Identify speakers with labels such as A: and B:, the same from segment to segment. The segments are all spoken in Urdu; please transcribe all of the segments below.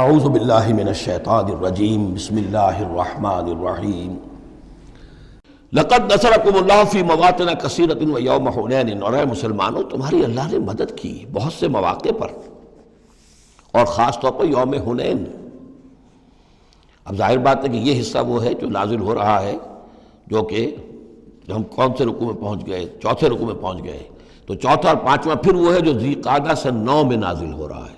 A: اعوذ باللہ من الشیطان الرجیم بسم اللہ الرحمن الرحیم لقد نصرکم اللہ فی مواطن کثیرۃ ویوم حنین، اور اے مسلمانوں تمہاری اللہ نے مدد کی بہت سے مواقع پر، اور خاص طور پر یوم حنین۔ اب ظاہر بات ہے کہ یہ حصہ وہ ہے جو نازل ہو رہا ہے، جو کہ ہم کون سے رکوع میں پہنچ گئے؟ چوتھے رکوع میں پہنچ گئے، تو چوتھا اور پانچواں پھر وہ ہے جو ذی قعدہ سن 9 میں نازل ہو رہا ہے۔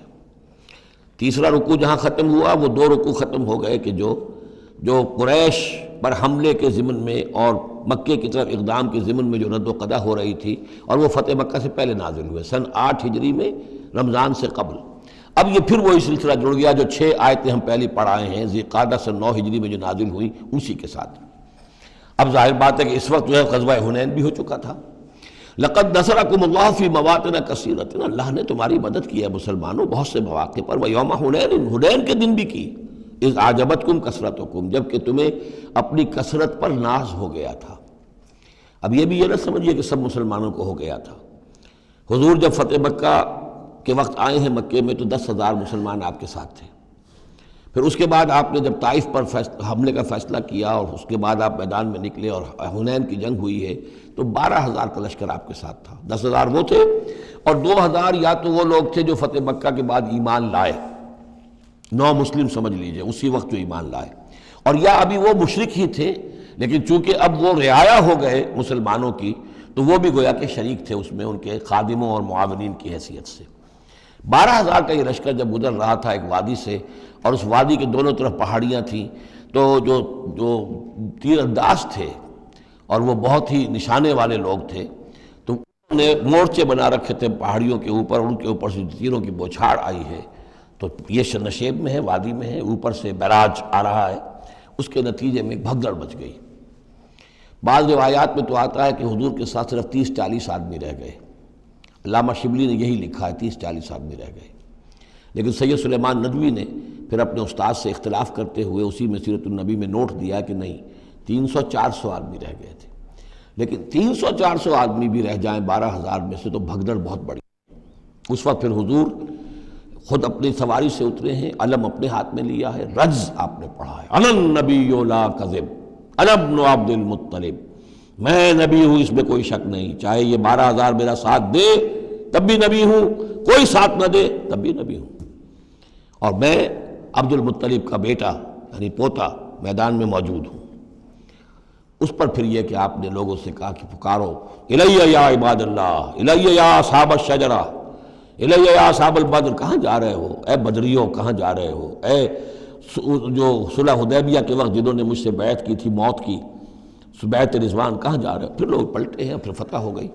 A: تیسرا رکوع جہاں ختم ہوا وہ 2 رکوع ختم ہو گئے کہ جو قریش پر حملے کے ضمن میں اور مکے کی طرف اقدام کے ضمن میں جو رد و قدع ہو رہی تھی، اور وہ فتح مکہ سے پہلے نازل ہوئے سن 8 ہجری میں، رمضان سے قبل۔ اب یہ پھر وہی سلسلہ جڑ گیا جو 6 آیتیں ہم پہلے پڑھ آئے ہیں، ذی قعدہ سن 9 ہجری میں جو نازل ہوئی اسی کے ساتھ۔ اب ظاہر بات ہے کہ اس وقت جو ہے غزوہ حنین بھی ہو چکا تھا۔ لقد نصرکم اللہ فی مواطن کثیرۃ، اللہ نے تمہاری مدد کی ہے مسلمانوں بہت سے مواقع پر، ویوم حنین، حنین کے دن بھی کی، اذ اعجبتکم کثرتکم، جب کہ تمہیں اپنی کثرت پر ناز ہو گیا تھا۔ اب یہ بھی یہ نہ سمجھیے کہ سب مسلمانوں کو ہو گیا تھا۔ حضور جب فتح مکہ کے وقت آئے ہیں مکے میں تو 10,000 مسلمان آپ کے ساتھ تھے۔ پھر اس کے بعد آپ نے جب طائف پر حملے کا فیصلہ کیا اور اس کے بعد آپ میدان میں نکلے اور حنین کی جنگ ہوئی ہے تو 12,000 کا لشکر آپ کے ساتھ تھا۔ 10,000 وہ تھے اور 2,000 یا تو وہ لوگ تھے جو فتح مکہ کے بعد ایمان لائے، نو مسلم سمجھ لیجئے اسی وقت جو ایمان لائے، اور یا ابھی وہ مشرک ہی تھے لیکن چونکہ اب وہ رعایا ہو گئے مسلمانوں کی تو وہ بھی گویا کہ شریک تھے اس میں ان کے خادموں اور معاونین کی حیثیت سے۔ 12,000 کا یہ لشکر جب گزر رہا تھا ایک وادی سے، اور اس وادی کے دونوں طرف پہاڑیاں تھیں، تو جو تیر انداز تھے اور وہ بہت ہی نشانے والے لوگ تھے، تو انہوں نے مورچے بنا رکھے تھے پہاڑیوں کے اوپر، ان کے اوپر سے تیروں کی بوچھاڑ آئی ہے، تو یہ نشیب میں ہے، وادی میں ہے، اوپر سے بیراج آ رہا ہے، اس کے نتیجے میں بھگدڑ مچ گئی۔ بعض روایات میں تو آتا ہے کہ حضور کے ساتھ صرف 30-40 آدمی رہ گئے، علامہ شبلی نے یہی لکھا ہے 30-40 آدمی رہ گئے، لیکن سید سلیمان ندوی نے پھر اپنے استاد سے اختلاف کرتے ہوئے اسی میں سیرت النبی میں نوٹ دیا کہ نہیں 300-400 آدمی رہ گئے تھے، لیکن 300-400 آدمی بھی رہ جائیں 12,000 میں سے تو بھگدڑ بہت بڑی۔ اس وقت پھر حضور خود اپنی سواری سے اترے ہیں، علم اپنے ہاتھ میں لیا ہے، رجز آپ نے پڑھا ہے، انا النبی لا کذب انا ابن عبد المطلب، میں نبی ہوں اس میں کوئی شک نہیں، چاہے یہ 12,000 میرا ساتھ دے تب بھی نبی ہوں، کوئی ساتھ نہ دے تب بھی نبی ہوں، اور میں عبد المطلب کا بیٹا یعنی پوتا میدان میں موجود ہوں۔ اس پر پھر یہ کہ آپ نے لوگوں سے کہا کہ پکارو الیہ یا عباد اللہ، الیہ یا اصحاب الشجرہ، الیہ یا اصحاب البدر، کہاں جا رہے ہو اے بدریوں، کہاں جا رہے ہو اے جو صلح حدیبیہ کے وقت جنہوں نے مجھ سے بیعت کی تھی موت کی، بیعت رضوان، کہاں جا رہے ہو؟ پھر لوگ پلٹے ہیں، پھر فتح ہو گئی۔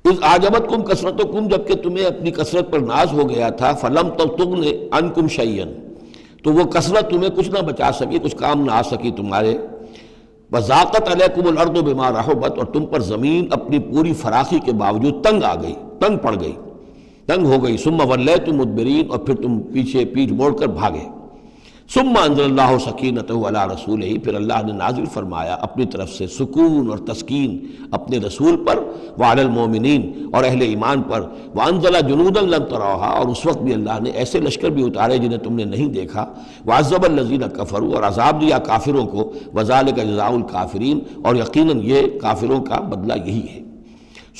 A: اذ اعجبتکم کثرتکم، جب کہ تمہیں اپنی کثرت پر ناز ہو گیا تھا، فلم تغن عنکم شیئا، تو وہ کثرت تمہیں کچھ نہ بچا سکی، کچھ کام نہ آ سکی تمہارے، وضاقت علیکم الارض بما رحبت، اور تم پر زمین اپنی پوری فراخی کے باوجود تنگ آ گئی، تنگ پڑ گئی، تنگ ہو گئی، ثم ولیتم مدبرین، اور پھر تم پیچھے پیٹھ موڑ کر بھاگے، ثم انزل اللہ سکینتہ علی رسولہ، پھر اللہ نے نازل فرمایا اپنی طرف سے سکون اور تسکین اپنے رسول پر، وعلی المومنین، اور اہل ایمان پر، وانزل جنودا لم تروها، اور اس وقت بھی اللہ نے ایسے لشکر بھی اتارے جنہیں تم نے نہیں دیکھا، وعذب الذین کفروا، اور عذاب دیا کافروں کو، وذالک جزاء الکافرین، اور یقیناً یہ کافروں کا بدلہ یہی ہے۔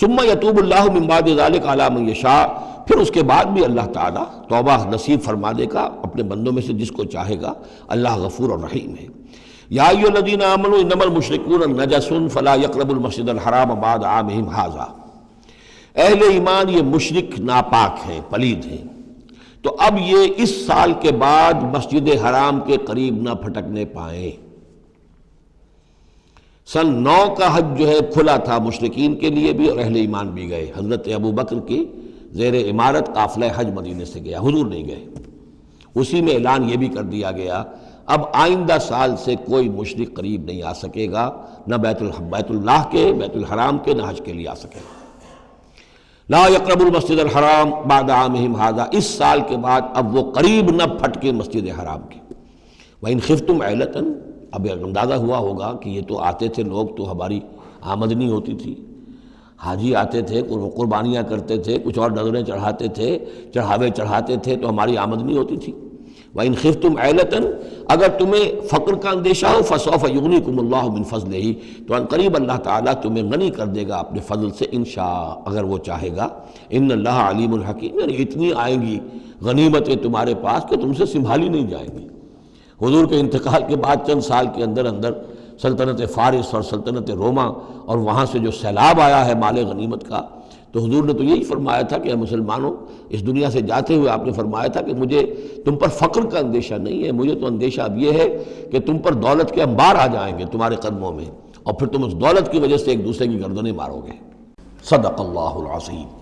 A: ثم یتوب اللہ من بعد ذلک علی من یشاء، پھر اس کے بعد بھی اللہ تعالیٰ توبہ نصیب فرما دے گا اپنے بندوں میں سے جس کو چاہے گا، اللہ غفور اور رحیم ہے۔ یا ایھا الذین آمنوا انما المشرکون نجس فلا یقربوا المسجد الحرام بعد عامہم ھذا، اہل ایمان یہ مشرک ناپاک ہیں، پلید ہیں، تو اب یہ اس سال کے بعد مسجد حرام کے قریب نہ پھٹکنے پائیں۔ سن 9 کا حج جو ہے کھلا تھا مشرکین کے لیے بھی اور اہل ایمان بھی گئے، حضرت ابوبکر کی زیر امارت قافلہ حج مدینے سے گیا، حضور نہیں گئے، اسی میں اعلان یہ بھی کر دیا گیا اب آئندہ سال سے کوئی مشرک قریب نہیں آ سکے گا، نہ بیت اللہ کے، بیت الحرام کے، نہ حج کے لیے آ سکے گا۔ لا یقربوا المسجد الحرام بعد عامہم ھذا، اس سال کے بعد اب وہ قریب نہ پھٹکے مسجد حرام کے۔ وَإِنْ خِفْتُمْ عِلَةً، اب اندازہ ہوا ہوگا کہ یہ تو آتے تھے لوگ تو ہماری آمدنی ہوتی تھی، حاجی آتے تھے، قربانیاں کرتے تھے، کچھ اور نذریں چڑھاتے تھے، چڑھاوے چڑھاتے تھے، تو ہماری آمدنی ہوتی تھی۔ وَإِنْ خِفْتُمْ عَيْلَةً، اگر تمہیں فقر کا اندیشہ ہو فَسَوْفَ يُغْنِيكُمُ اللَّهُ مِنْ فَضْلِهِ، تو ان قریب اللہ تعالیٰ تمہیں غنی کر دے گا اپنے فضل سے انشاء، اگر وہ چاہے گا۔ ان اللہ علیم الحکیم، یعنی اتنی آئیں گی غنیمتیں تمہارے پاس کہ تم سے سنبھالی نہیں جائیں گی۔ حضور کے انتقال کے بعد چند سال کے اندر اندر سلطنت فارس اور سلطنت روما اور وہاں سے جو سیلاب آیا ہے مال غنیمت کا، تو حضور نے تو یہی فرمایا تھا کہ اے مسلمانوں، اس دنیا سے جاتے ہوئے آپ نے فرمایا تھا کہ مجھے تم پر فقر کا اندیشہ نہیں ہے، مجھے تو اندیشہ اب یہ ہے کہ تم پر دولت کے انبار آ جائیں گے تمہارے قدموں میں، اور پھر تم اس دولت کی وجہ سے ایک دوسرے کی گردنیں مارو گے۔ صدق اللہ العظیم۔